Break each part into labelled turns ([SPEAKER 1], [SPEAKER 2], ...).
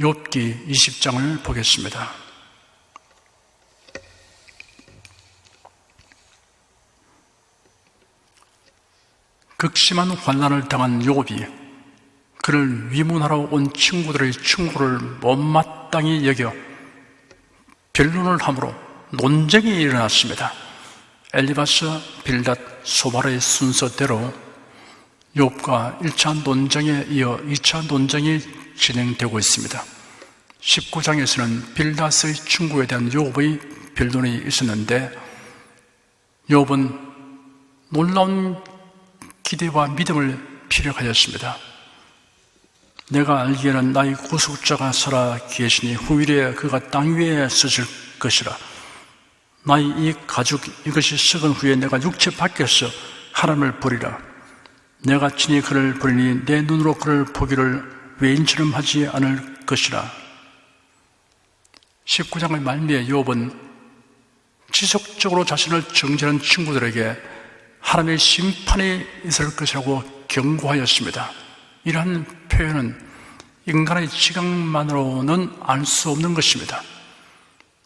[SPEAKER 1] 욥기 20장을 보겠습니다. 극심한 환난을 당한 욥이 그를 위문하러 온 친구들의 충고를 못마땅히 여겨 변론을 함으로 논쟁이 일어났습니다. 엘리바스, 빌닷, 소발의 순서대로 욥과 1차 논쟁에 이어 2차 논쟁이 진행되고 있습니다. 19장에서는 빌닷의 충고에 대한 욥의 변론이 있었는데 욥은 놀라운 기대와 믿음을 피력하였습니다. 내가 알기에는 나의 구속자가 살아 계시니 후일에 그가 땅 위에 쓰실 것이라. 나의 이 가죽 이것이 썩은 후에 내가 육체 밖에서 하나님을 보리라. 내가 친히 그를 보리니 내 눈으로 그를 보기를 외인처럼 하지 않을 것이라. 19장의 말미에 욥은 지속적으로 자신을 정죄하는 친구들에게 하나님의 심판이 있을 것이라고 경고하였습니다. 이러한 표현은 인간의 지각만으로는 알 수 없는 것입니다.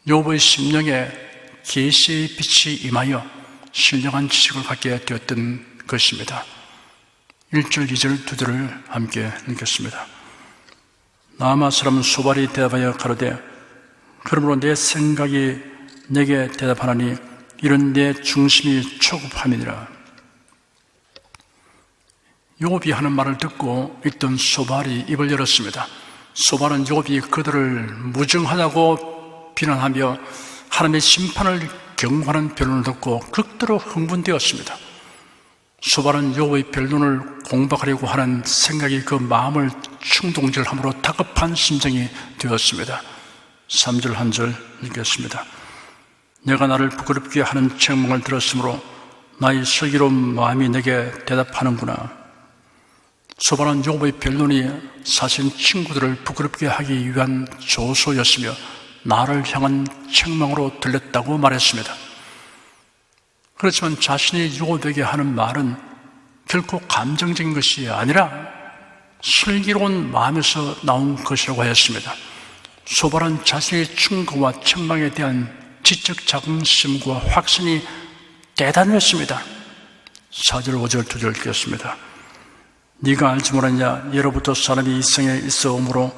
[SPEAKER 1] 욥의 심령에 계시의 빛이 임하여 신령한 지식을 갖게 되었던 것입니다. 1절, 2절, 2절을 함께 읽겠습니다. 나아마 사람 소발이 대답하여 가로되 그러므로 내 생각이 내게 대답하나니 이런 내 중심이 초급함이니라. 욥이 하는 말을 듣고 있던 소발이 입을 열었습니다. 소발은 욥이 그들을 무정하다고 비난하며 하나님의 심판을 경고하는 변론을 듣고 극도로 흥분되었습니다. 소발은 욥의 변론을 공박하려고 하는 생각이 그 마음을 충동질함으로 다급한 심정이 되었습니다. 3절 한 절 읽겠습니다. 내가 나를 부끄럽게 하는 책망을 들었으므로 나의 슬기로운 마음이 내게 대답하는구나. 소발은 욥의 변론이 사실 친구들을 부끄럽게 하기 위한 조소였으며 나를 향한 책망으로 들렸다고 말했습니다. 그렇지만 자신이 욥에게 하는 말은 결코 감정적인 것이 아니라 슬기로운 마음에서 나온 것이라고 하였습니다. 소발은 자신의 충고와 책망에 대한 지적 자긍심과 확신이 대단했습니다. 4절, 5절, 2절 읽겠습니다. 네가 알지 못하냐? 예로부터 사람이 이 세상에 있어 오므로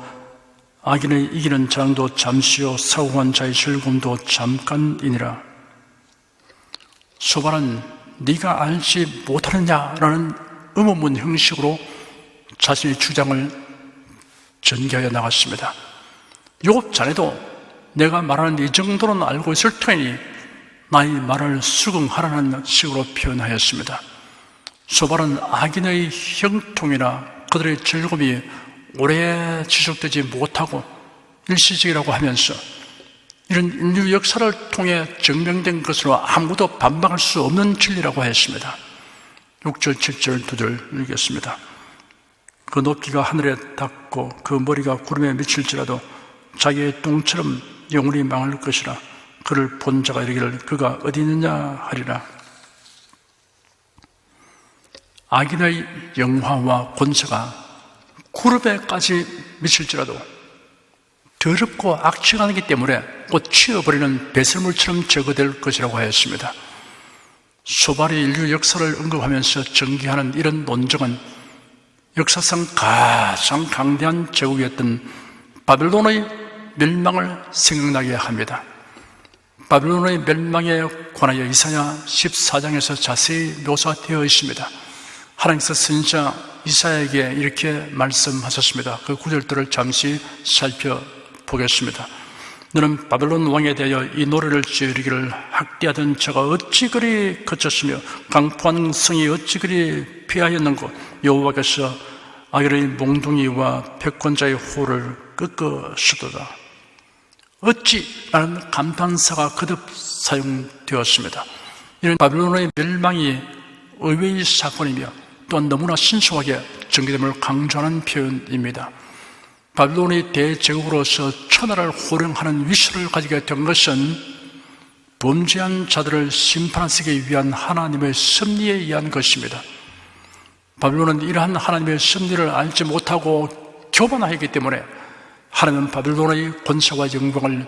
[SPEAKER 1] 악인의 이기는 장도 잠시요 사고한 자의 즐거움도 잠깐이니라. 소발은 네가 알지 못하느냐라는 의문문 형식으로 자신의 주장을 전개하여 나갔습니다. 욥 자네도 내가 말하는 이 정도는 알고 있을 터이니 나의 말을 수긍하라는 식으로 표현하였습니다. 소발은 악인의 형통이나 그들의 즐거움이 오래 지속되지 못하고 일시적이라고 하면서 이런 인류 역사를 통해 증명된 것으로 아무도 반박할 수 없는 진리라고 했습니다. 6절, 7절, 2절 읽겠습니다. 그 높이가 하늘에 닿고 그 머리가 구름에 미칠지라도 자기의 똥처럼 영원히 망할 것이라. 그를 본 자가 이르기를 그가 어디 있느냐 하리라. 악인의 영화와 권세가 구름에까지 미칠지라도 더럽고 악취가 나기 때문에 곧 치워버리는 배설물처럼 제거될 것이라고 하였습니다. 소발이 인류 역사를 언급하면서 전개하는 이런 논증은 역사상 가장 강대한 제국이었던 바벨론의 멸망을 생각나게 합니다. 바벨론의 멸망에 관하여 이사야 14장에서 자세히 묘사되어 있습니다. 하나님께서 선지자 이사야에게 이렇게 말씀하셨습니다. 그 구절들을 잠시 살펴보겠습니다. 너는 바벨론 왕에 대하여 이 노래를 지으리기를 학대하던 자가 어찌 그리 거쳤으며 강포한 성이 어찌 그리 피하였는고 여호와께서 악인의 몽둥이와 패권자의 호를 꺾으시도다. 어찌라는 감탄사가 거듭 사용되었습니다. 이런 바벨론의 멸망이 의외의 사건이며 또한 너무나 신속하게 전개됨을 강조하는 표현입니다. 바벨론이 대제국으로서 천하를 호령하는 위세를 가지게 된 것은 범죄한 자들을 심판하시기 위한 하나님의 섭리에 의한 것입니다. 바벨론은 이러한 하나님의 섭리를 알지 못하고 교만하였기 때문에 하나님은 바벨론의 권세와 영광을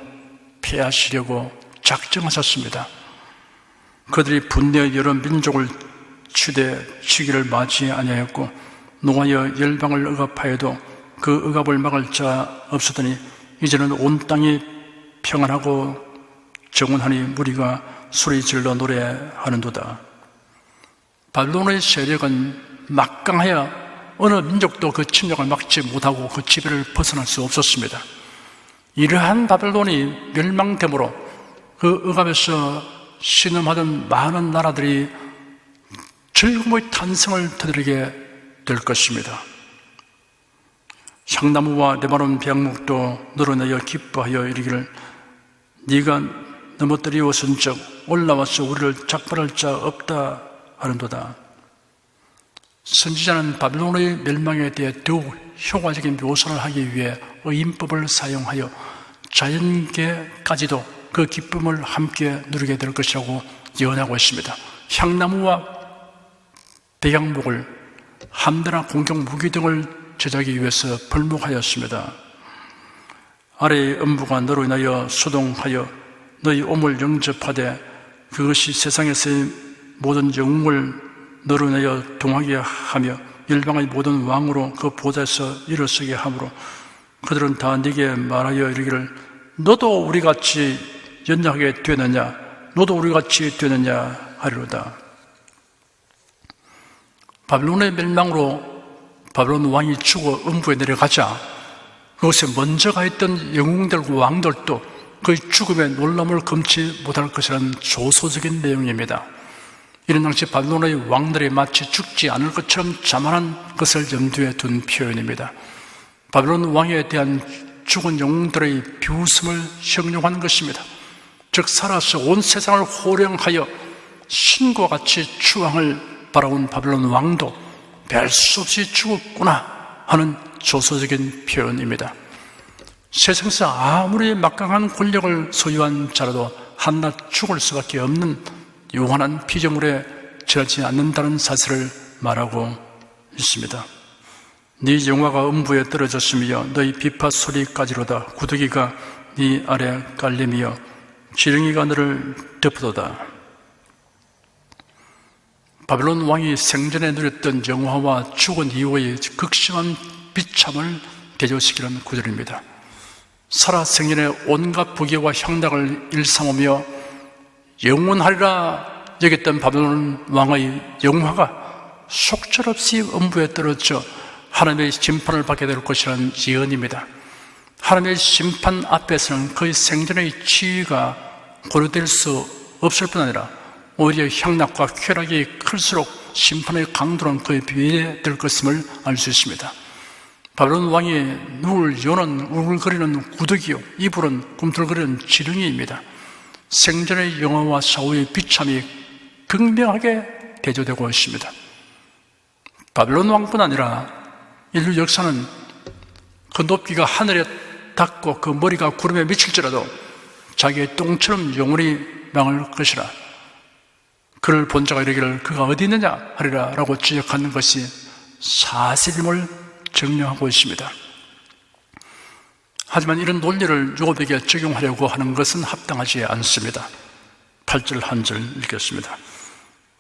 [SPEAKER 1] 폐하시려고 작정하셨습니다. 그들이 분내의 여러 민족을 추대 치기를 맞이 아니하였고 노하여 열방을 억압하여도 그 억압을 막을 자 없었더니 이제는 온 땅이 평안하고 정원하니 무리가 소리 질러 노래하는도다. 바벨론의 세력은 막강하여 어느 민족도 그 침략을 막지 못하고 그 지배를 벗어날 수 없었습니다. 이러한 바벨론이 멸망됨으로 그 억압에서 신음하던 많은 나라들이 즐거움의 탄생을 터뜨리게 될 것입니다. 향나무와 레바논 백목도 너로 인하여 기뻐하여 이르기를 네가 넘어뜨리었은즉 올라와서 우리를 작발할 자 없다 하는도다. 선지자는 바벨론의 멸망에 대해 더욱 효과적인 묘사를 하기 위해 의인법을 사용하여 자연계까지도 그 기쁨을 함께 누리게 될 것이라고 예언하고 있습니다. 향나무와 백향목을 함대나 공격 무기 등을 제작하기 위해서 벌목하였습니다. 아래의 음부가 너로 인하여 소동하여 너희 몸을 영접하되 그것이 세상에서의 모든 영웅을 너로 인하여 동하게 하며 열방의 모든 왕으로 그 보좌에서 일어서게 하므로 그들은 다 네게 말하여 이르기를 너도 우리같이 연약하게 되느냐 너도 우리같이 되느냐 하리로다. 바벨론의 멸망으로 바벨론 왕이 죽어 음부에 내려가자 그곳에 먼저 가 있던 영웅들과 왕들도 그의 죽음에 놀람을 금치 못할 것이라는 조소적인 내용입니다. 이런 당시 바벨론의 왕들이 마치 죽지 않을 것처럼 자만한 것을 염두에 둔 표현입니다. 바벨론 왕에 대한 죽은 영웅들의 비웃음을 형용한 것입니다. 즉 살아서 온 세상을 호령하여 신과 같이 추앙을 바라온 바벨론 왕도 별 수 없이 죽었구나 하는 조소적인 표현입니다. 세상에서 아무리 막강한 권력을 소유한 자라도 한낱 죽을 수밖에 없는 요한한 피조물에 지나지 않는다는 사실을 말하고 있습니다. 네 영화가 음부에 떨어졌으며 너희 비파 소리까지로다. 구더기가 네 아래 깔림이여 지렁이가 너를 덮어도다. 바벨론 왕이 생전에 누렸던 영화와 죽은 이후의 극심한 비참을 대조시키는 구절입니다. 살아생전에 온갖 부귀와 향락을 일삼으며 영원하리라 여겼던 바벨론 왕의 영화가 속절없이 음부에 떨어져 하나님의 심판을 받게 될 것이라는 예언입니다. 하나님의 심판 앞에서는 그의 생전의 지위가 고려될 수 없을 뿐 아니라 오히려 향락과 쾌락이 클수록 심판의 강도는 그에 비례될 것임을 알 수 있습니다. 바벨론 왕이 눈을 여는 우글거리는 구더기요 이불은 꿈틀거리는 지렁이입니다. 생전의 영화와 사후의 비참이 극명하게 대조되고 있습니다. 바벨론 왕뿐 아니라 인류 역사는 그 높이가 하늘에 닿고 그 머리가 구름에 미칠지라도 자기의 똥처럼 영원히 망할 것이라 그를 본 자가 이르기를 그가 어디 있느냐 하리라 라고 지적하는 것이 사실임을 증명하고 있습니다. 하지만 이런 논리를 욥에게 적용하려고 하는 것은 합당하지 않습니다. 8절 한 절 읽겠습니다.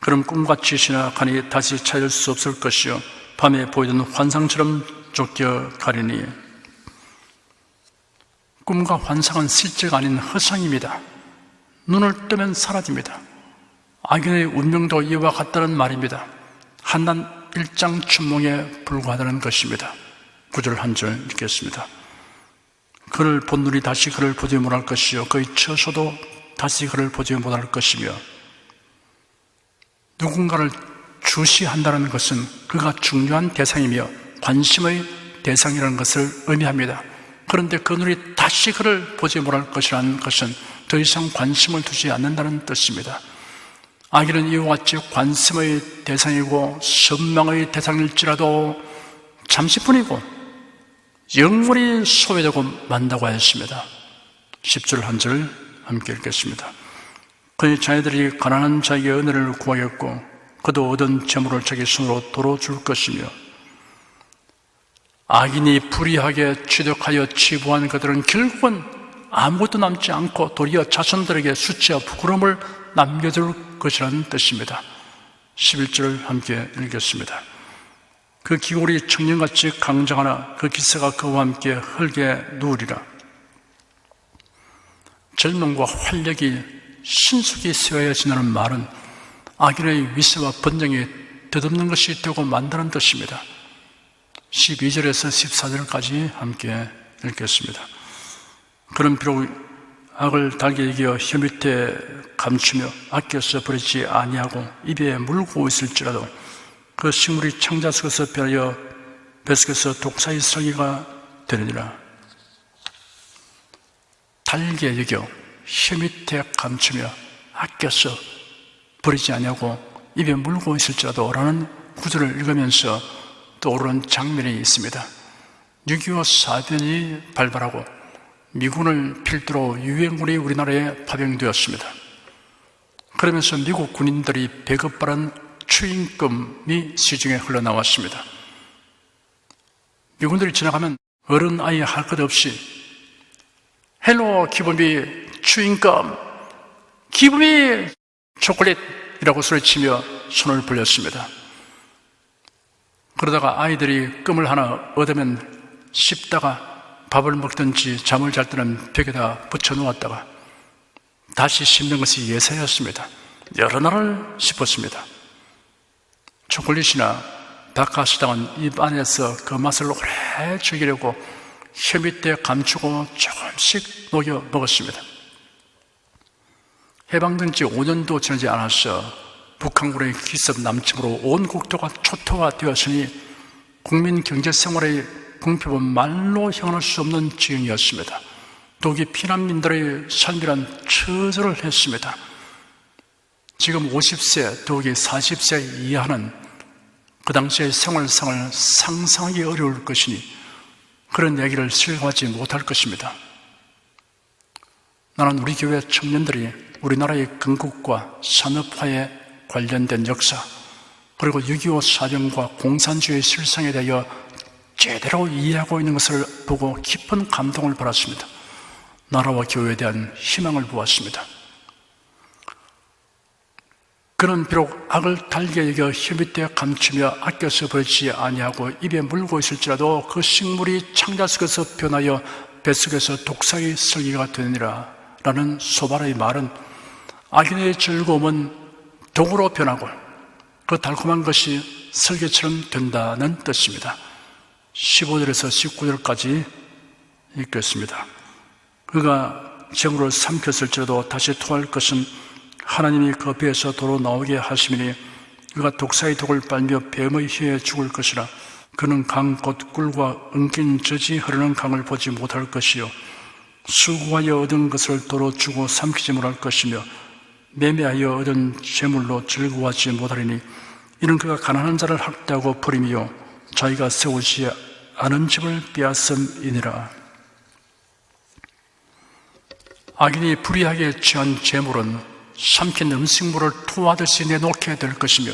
[SPEAKER 1] 그럼 꿈같이 지나가니 다시 찾을 수 없을 것이요 밤에 보이던 환상처럼 쫓겨가리니. 꿈과 환상은 실제가 아닌 허상입니다. 눈을 뜨면 사라집니다. 악인의 운명도 이와 같다는 말입니다. 한낱 일장춘몽에 불과하다는 것입니다. 9절 한 절 읽겠습니다. 그를 본 눈이 다시 그를 보지 못할 것이요 그의 처소도 다시 그를 보지 못할 것이며. 누군가를 주시한다는 것은 그가 중요한 대상이며 관심의 대상이라는 것을 의미합니다. 그런데 그 눈이 다시 그를 보지 못할 것이라는 것은 더 이상 관심을 두지 않는다는 뜻입니다. 악인은 이와 같이 관심의 대상이고 선망의 대상일지라도 잠시뿐이고 영원히 소외되고 만다고 하였습니다. 10절 한 절 함께 읽겠습니다. 그의 자녀들이 가난한 자에게 은혜를 구하겠고 그도 얻은 재물을 자기 손으로 도로 줄 것이며. 악인이 불의하게 취득하여 치부한 그들은 결국은 아무것도 남지 않고 도리어 자손들에게 수치와 부끄러움을 남겨둘 것이라는 뜻입니다. 11절을 함께 읽겠습니다. 그 기골이 청년같이 강장하나 그 기세가 그와 함께 흙에 누우리라. 젊음과 활력이 신속히 쇠하여지는 말은 악인의 위세와 번영이 덧없는 것이 되고 만다는 뜻입니다. 12절에서 14절까지 함께 읽겠습니다. 그는 비록 악을 달게 이겨 혀 밑에 감추며 아껴서 버리지 아니하고 입에 물고 있을지라도 그 식물이 창자 속에서 변하여 뱃속에서 독사의 썰기가 되느니라. 달게 여겨 혀 밑에 감추며 아껴서 버리지 아니하고 입에 물고 있을지라도 라는 구절을 읽으면서 떠오르는 장면이 있습니다. 6.25 사변이 발발하고 미군을 필두로 유행군이 우리나라에 파병되었습니다. 그러면서 미국 군인들이 배급받은 추임금이 시중에 흘러나왔습니다. 미군들이 지나가면 어른 아이 할 것 없이 헬로 기부미 추임금, 기부미 초콜릿이라고 소리치며 손을 벌렸습니다. 그러다가 아이들이 껌을 하나 얻으면 씹다가 밥을 먹든지 잠을 잘 때는 벽에다 붙여놓았다가 다시 씹는 것이 예사였습니다. 여러 날을 씹었습니다. 초콜릿이나 닭가스당은 입 안에서 그 맛을 오래 즐기려고 혀 밑에 감추고 조금씩 녹여 먹었습니다. 해방된 지 5년도 지나지 않았어 북한군의 기습 남침으로 온 국토가 초토화되었으니 국민 경제생활의 궁핍은 말로 형할 수 없는 지경이었습니다. 독이 피난민들의 삶이란 처절을 했습니다. 지금 50세, 더욱이 40세 이하는 그 당시의 생활상을 상상하기 어려울 것이니 그런 얘기를 실감하지 못할 것입니다. 나는 우리 교회 청년들이 우리나라의 건국과 산업화에 관련된 역사, 그리고 6.25 사변과 공산주의 실상에 대하여 제대로 이해하고 있는 것을 보고 깊은 감동을 받았습니다. 나라와 교회에 대한 희망을 보았습니다. 그는 비록 악을 달게 여겨 혀 밑에 감추며 아껴서 버리지 아니하고 입에 물고 있을지라도 그 식물이 창자 속에서 변하여 뱃속에서 독사의 썰기가 되느니라 라는 소발의 말은 악인의 즐거움은 독으로 변하고 그 달콤한 것이 설계처럼 된다는 뜻입니다. 15절에서 19절까지 읽겠습니다. 그가 재물을 삼켰을지라도 다시 토할 것은 하나님이 그 배에서 도로 나오게 하심이니 그가 독사의 독을 빨며 뱀의 혀에 죽을 것이라. 그는 강 곧 꿀과 엉킨 젖이 흐르는 강을 보지 못할 것이요 수고하여 얻은 것을 도로 주고 삼키지 못할 것이며 매매하여 얻은 재물로 즐거워하지 못하리니 이는 그가 가난한 자를 학대하고 버림이요 자기가 세우지 않은 집을 빼앗음이니라. 악인이 불의하게 취한 재물은 삼킨 음식물을 토하듯이 내놓게 될 것이며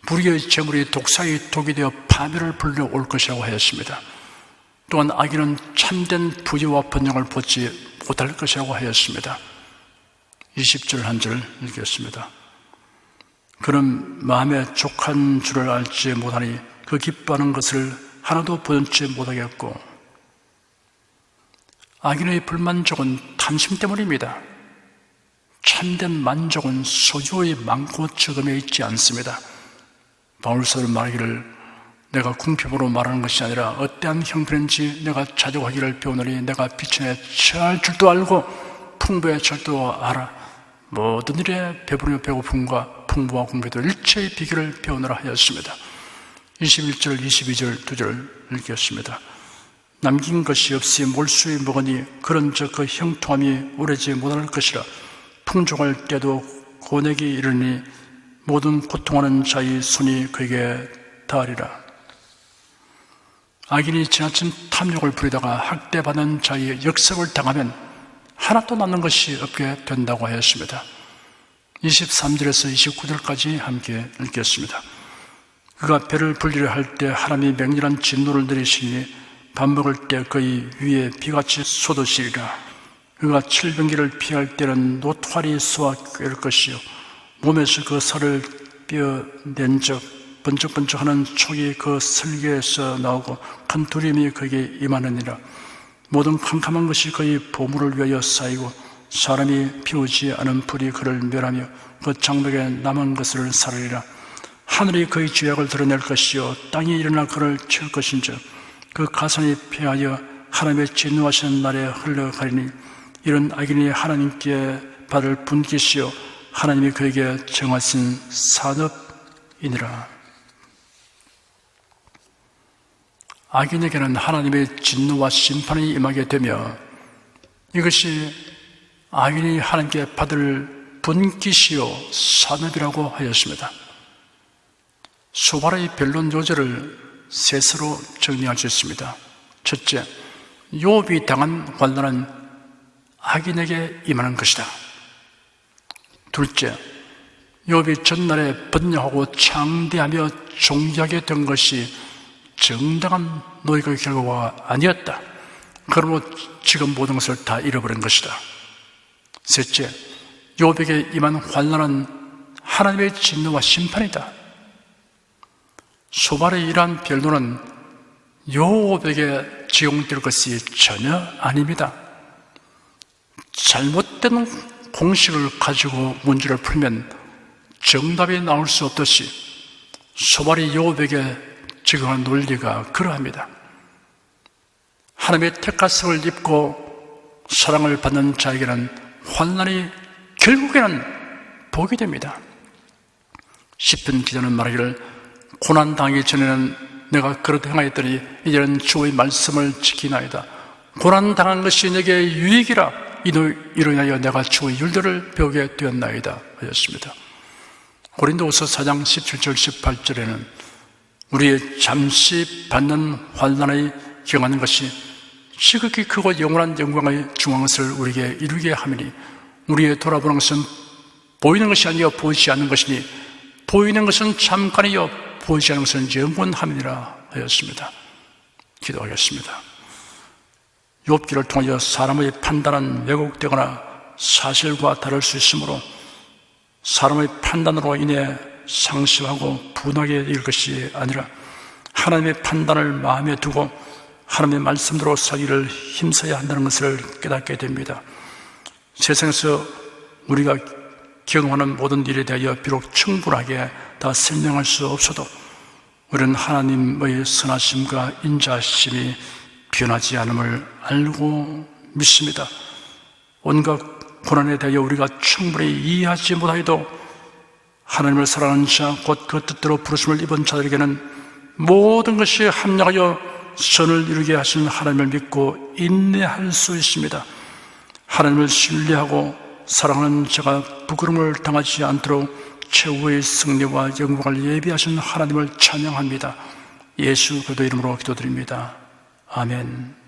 [SPEAKER 1] 불의의 재물이 독사의 독이 되어 파멸을 불러올 것이라고 하였습니다. 또한 악인은 참된 부유와 번영을 보지 못할 것이라고 하였습니다. 20절 한 절 읽겠습니다. 그는 마음에 족한 줄을 알지 못하니 그 기뻐하는 것을 하나도 보존치 못하겠고 악인의 불만족은 탐심 때문입니다. 참된 만족은 소유의 많고 적음에 있지 않습니다. 바울서를 말하기를 내가 궁핍으로 말하는 것이 아니라 어떠한 형편인지 내가 자족하기를 배우노니 내가 비천에 처할 줄도 알고 풍부에 절도 알아. 모든 일에 배부르며 배고픔과 풍부와 궁핍도 일체의 비결을 배우노라 하였습니다. 21절, 22절 두 절 읽겠습니다. 남긴 것이 없이 몰수히 먹으니 그런즉 그 형통함이 오래지 못할 것이라. 풍족할 때도 고내기 이르니 모든 고통하는 자의 손이 그에게 닿으리라. 악인이 지나친 탐욕을 부리다가 학대받는 자의 역습을 당하면 하나도 남는 것이 없게 된다고 하였습니다. 23절에서 29절까지 함께 읽겠습니다. 그가 배를 불리려 할 때 하나님이 맹렬한 진노를 내리시니 밥 먹을 때 그의 위에 비같이 쏟으시리라. 그가 칠병기를 피할 때는 노토알이 쏘아 꿰를 것이요 몸에서 그 살을 뼈낸 적 번쩍번쩍하는 촉이 그 설계에서 나오고 큰 두려움이 그에게 임하느니라. 모든 캄캄한 것이 그의 보물을 위하여 쌓이고 사람이 피우지 않은 불이 그를 멸하며 그 장벽에 남은 것을 사르리라. 하늘이 그의 죄악을 드러낼 것이요 땅이 일어나 그를 채울 것인즉 그 가산이 패하여 하나님의 진노하시는 날에 흘러가리니 이런 악인이 하나님께 받을 분깃이요 하나님이 그에게 정하신 산업이니라. 악인에게는 하나님의 진노와 심판이 임하게 되며 이것이 악인이 하나님께 받을 분깃이요 산업이라고 하였습니다. 소발의 변론 요절을 셋으로 정리할 수 있습니다. 첫째, 욥이 당한 환난은 악인에게 임하는 것이다. 둘째, 욥이 전날에 번영하고 창대하며 존귀하게 된 것이 정당한 노력의 결과가 아니었다. 그러므로 지금 모든 것을 다 잃어버린 것이다. 셋째, 욥에게 임한 환난은 하나님의 진노와 심판이다. 소발의 이러한 변론은 욥에게 적용될 것이 전혀 아닙니다. 잘못된 공식을 가지고 문제를 풀면 정답이 나올 수 없듯이 소발이 욥에게 적용한 논리가 그러합니다. 하나님의 택하심을 입고 사랑을 받는 자에게는 환난이 결국에는 복이 됩니다. 시편 기자는 말하기를 고난당하기 전에는 내가 그릇 행하였더니 이제는 주의 말씀을 지키나이다. 고난당한 것이 내게 유익이라 이로 인하여 내가 주의 율도를 배우게 되었나이다 하였습니다. 고린도후서 4장 17절 18절에는 우리의 잠시 받는 환난에 경하는 것이 지극히 크고 영원한 영광의 중한 것을 우리에게 이루게 하미니 우리의 돌아보는 것은 보이는 것이 아니요 보이지 않는 것이니 보이는 것은 잠깐이요 보이지 않는 것은 영원함이니라 하였습니다. 기도하겠습니다. 욥기를 통하여 사람의 판단은 왜곡되거나 사실과 다를 수 있으므로 사람의 판단으로 인해 상심하고 분하게 될 것이 아니라 하나님의 판단을 마음에 두고 하나님의 말씀대로 살기를 힘써야 한다는 것을 깨닫게 됩니다. 세상에서 우리가 경험하는 모든 일에 대하여 비록 충분하게 다 설명할 수 없어도 우리는 하나님의 선하심과 인자심이 변하지 않음을 알고 믿습니다. 온갖 고난에 대하여 우리가 충분히 이해하지 못하여도 하나님을 사랑하는 자, 곧 그 뜻대로 부르심을 입은 자들에게는 모든 것이 합력하여 선을 이루게 하시는 하나님을 믿고 인내할 수 있습니다. 하나님을 신뢰하고 사랑하는 자가 부끄러움을 당하지 않도록 최후의 승리와 영광을 예비하신 하나님을 찬양합니다. 예수 그리스도 이름으로 기도드립니다. 아멘.